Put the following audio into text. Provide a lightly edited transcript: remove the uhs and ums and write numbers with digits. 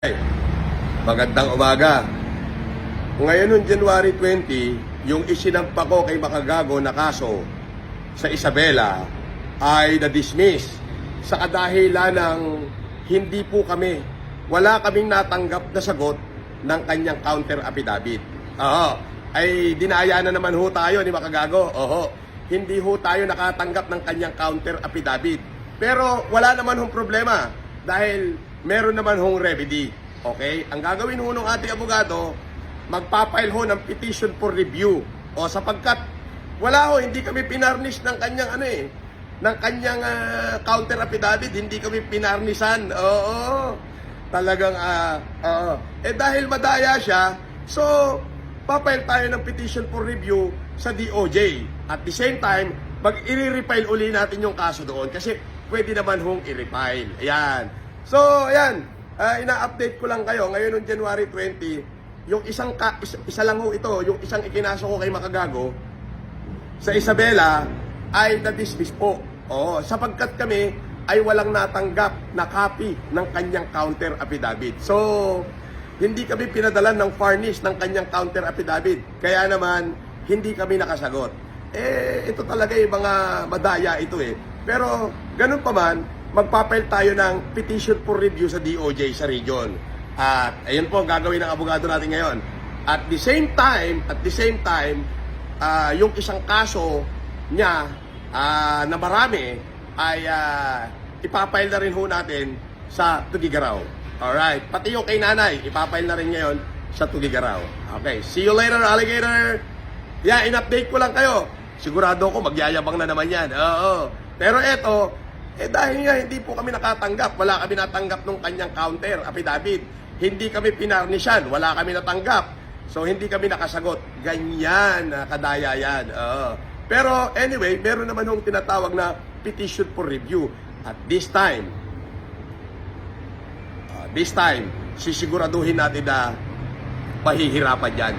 Ay, magandang umaga. Ngayon noong January 20, yung isinampa ko kay Makagago na kaso sa Isabela ay na-dismiss sa kadahilan ng wala kaming natanggap na sagot ng kanyang counter affidavit. Ay dinaya na naman ho tayo ni Makagago. Hindi ho tayo nakatanggap ng kanyang counter affidavit. Pero wala naman hong problema dahil meron naman hong remedy. Okay? Ang gagawin ho ng ating abogado, magpapile ho ng petition for review. Sapagkat wala ho, hindi kami pinarnish ng kanyang counter affidavit, hindi kami pinarnisan. Talagang dahil madaya siya, so papile tayo ng petition for review sa DOJ. At the same time, i-refile uli natin yung kaso doon kasi pwede naman hong i-refile. Ayan. So, ayan, ina-update ko lang kayo. Ngayon, noong January 20, yung isa lang ho ito, yung isang ikinaso ko kay Makagago sa Isabela ay na-dismiss po. Sapagkat kami ay walang natanggap na copy ng kanyang counter affidavit. So, hindi kami pinadalan ng furnish ng kanyang counter affidavit. Kaya naman, hindi kami nakasagot. Ito talaga yung mga madaya ito eh. Pero, ganun pa man, magpapile tayo ng petition for review sa DOJ sa region. At ayun po ang gagawin ng abogado natin ngayon. At the same time, yung isang kaso niya na marami ay ipapile na rin ho natin sa Tugigaraw. Alright, pati yung kay nanay, ipapile na rin ngayon sa Tugigaraw. Okay, see you later, alligator! Yeah, in-update ko lang kayo. Sigurado ko magyayabang na naman yan. Pero eto, dahil nga hindi po kami nakatanggap, wala kami natanggap nung kanyang counter affidavit. Hindi kami pinarnisyan, wala kami natanggap. So hindi kami nakasagot. Ganyan, kadaya yan. Pero anyway, meron naman hong tinatawag na petition for review. At this time, sisiguraduhin natin na mahihirapan yan.